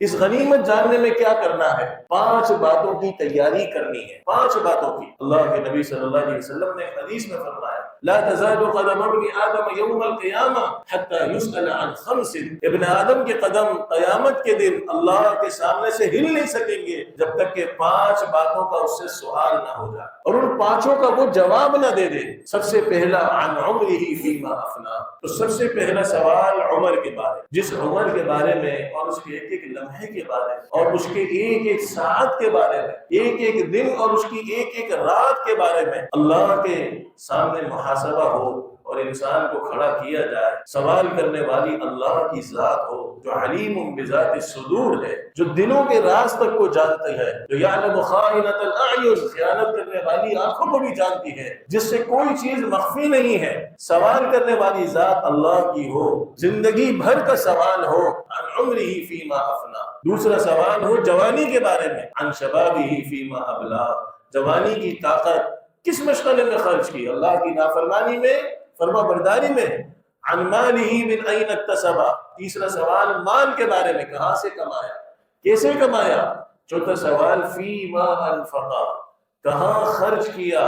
اس غنیمت جاننے میں کیا کرنا ہے؟ 5 باتوں کی تیاری کرنی ہے، 5 باتوں کی۔ اللہ کے نبی صلی اللہ علیہ وسلم نے حدیث میں فرمایا لا تزال قدم ابن آدم یوم القیامہ حتی یسأل عن 5۔ ابن آدم کے قدم قیامت کے دن اللہ کے سامنے سے ہل نہیں سکیں گے جب تک کہ 5 باتوں کا اس سے سوال نہ ہو جائے اور ان 5 کا وہ جواب نہ دے دے۔ سب سے پہلا عن عمرہ فیما افنا، تو سب سے پہلا سوال عمر کے بارے، جس عمر کے بارے میں اور اس کے ایک ایک لمحے کے بارے میں اور اس کے ایک ایک ساعت کے بارے میں، ایک ایک دن اور اس کی ایک ایک رات کے بارے میں اللہ کے سامنے محاسبہ ہو اور انسان کو کھڑا کیا جائے۔ سوال کرنے والی اللہ کی ذات ہو جو علیم بذات الصدور ہے، جو دلوں کے راز تک کو جانتی ہے، جو یعلم خائنۃ الاعین، خیانت کرنے والی آنکھوں کو بھی جانتی ہے، جس سے کوئی چیز مخفی نہیں ہے۔ سوال کرنے والی ذات اللہ کی ہو، زندگی بھر کا سوال ہو عن عمرہ فیما افنا۔ دوسرا سوال ہو جوانی کے بارے میں، عن شبابہ فیما ابلا، جوانی کی طاقت کس مشغلے میں خرچ کی، اللہ کی نافرمانی میں، فرما برداری میں۔ عن مالہ من این اکتسب، تیسرا سوال مال کے بارے میں، کہاں سے کمایا، کیسے کمایا۔ چوتھا سوال فیما انفقا، کہاں خرچ کیا۔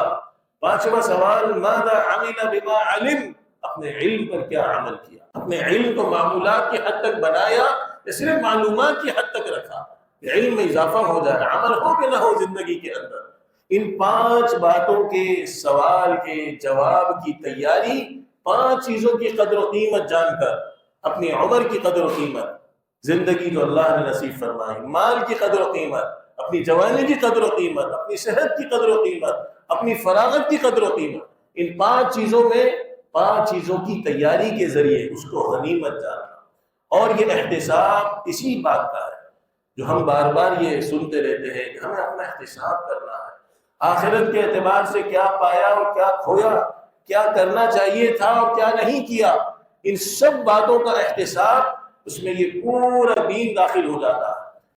پانچواں سوال ماذا عمل بما علم، اپنے علم پر کیا عمل کیا، اپنے علم کو معمولات کی حد تک بنایا یا صرف معلومات کی حد تک رکھا، علم میں اضافہ ہو جائے، عمل ہو کہ نہ ہو زندگی کے اندر۔ ان 5 باتوں کے سوال کے جواب کی تیاری، 5 چیزوں کی قدر و قیمت جان کر، اپنی عمر کی قدر و قیمت، زندگی جو اللہ نے نصیب فرمائی، مال کی قدر و قیمت، اپنی جوانی کی قدر و قیمت، اپنی صحت کی قدر و قیمت، اپنی فراغت کی قدر و قیمت، ان 5 چیزوں میں 5 چیزوں کی تیاری کے ذریعے اس کو غنیمت جاننا۔ اور یہ احتساب اسی بات کا ہے جو ہم بار بار یہ سنتے رہتے ہیں کہ ہمیں اپنا احتساب کرنا ہے، آخرت کے اعتبار سے کیا پایا اور کیا کھویا، کیا کرنا چاہیے تھا اور کیا نہیں کیا۔ ان سب باتوں کا احتساب، اس میں یہ پورا دین داخل ہو جاتا ہے۔